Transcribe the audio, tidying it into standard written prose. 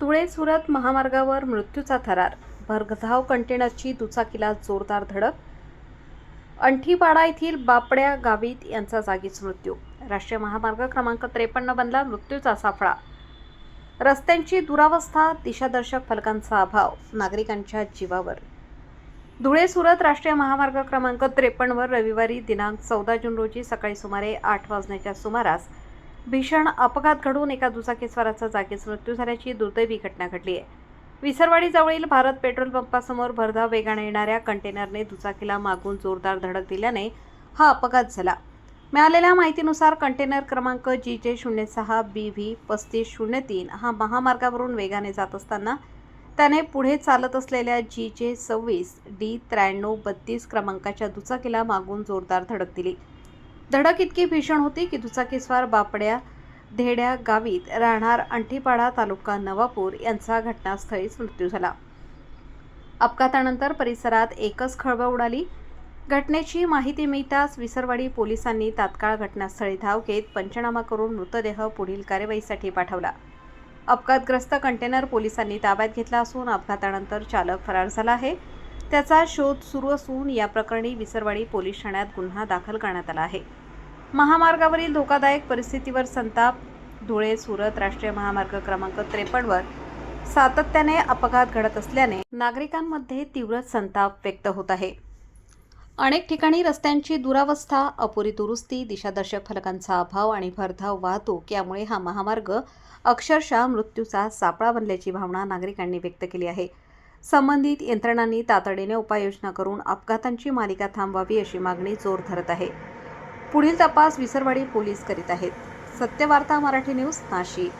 धुळे सुरत महामार्गावर मृत्यूचा थरार. भरधाव कंटेनरची दुचाकीला जोरदार धडक. अंठीपाडा येथील बापड्या गावित यांचा जागीच मृत्यू. राष्ट्रीय महामार्ग क्रमांक 53 बनला मृत्यूचा सापळा. रस्त्यांची दुरावस्था, दिशादर्शक फलकांचा अभाव, नागरिकांच्या जीवावर. धुळे सुरत राष्ट्रीय महामार्ग क्रमांक 53 वर रविवारी दिनांक 14 जून रोजी सकाळी सुमारे 8 वाजण्याच्या सुमारास भीषण अपघात घडून एका दुचाकीस्वाराचा जागीच मृत्यू झाल्याची दुर्दैवी घटना घडली आहे. विसरवाडीजवळील भारत पेट्रोल पंपासमोर भरधाव वेगाने येणाऱ्या कंटेनरने दुचाकीला मागून जोरदार धडक दिल्याने हा अपघात झाला. मिळालेल्या माहितीनुसार कंटेनर क्रमांक GJ06BV 3503 हा महामार्गावरून वेगाने जात असताना त्याने पुढे चालत असलेल्या GJ26D9332 क्रमांकाच्या दुचाकीला मागून जोरदार धडक दिली. धडक इतकी भीषण होती की दुचाकीस्वार बापड्या धेड्या गावित राहणार अंठीपाडा तालुका नवापूर यांचा घटनास्थळीच मृत्यू झाला. अपघातानंतर परिसरात एकच खळबळ उडाली. घटनेची माहिती मिळताच विसरवाडी पोलिसांनी तात्काळ घटनास्थळी धाव घेत पंचनामा करून मृतदेह पुढील कार्यवाहीसाठी पाठवला. अपघातग्रस्त कंटेनर पोलिसांनी ताब्यात घेतला असून अपघातानंतर चालक फरार झाला आहे. त्याचा शोध सुरू असून या प्रकरणी विसरवाडी पोलीस ठाण्यात गुन्हा दाखल करण्यात आला आहे. महामार्गावरील धोकादायक परिस्थितीवर संताप. धुळे सुरत राष्ट्रीय महामार्ग क्रमांक 53 वर सातत्याने अपघात घडत असल्याने नागरिकांमध्ये तीव्र संताप व्यक्त होत आहे. अनेक ठिकाणी रस्त्यांची दुरावस्था, अपुरी दुरुस्ती, दिशादर्शक फलकांचा अभाव आणि भरधाव वाहतूक यामुळे हा महामार्ग अक्षरशः मृत्यूचा सापळा बनल्याची भावना नागरिकांनी व्यक्त केली आहे. संबंधित यंत्रणांनी तातडीने उपाययोजना करून अपघातांची मालिका थांबवावी अशी मागणी जोर धरत आहे. पुढील तपास विसरवाडी पोलीस करीत आहेत. सत्यवार्ता मराठी न्यूज, नाशिक.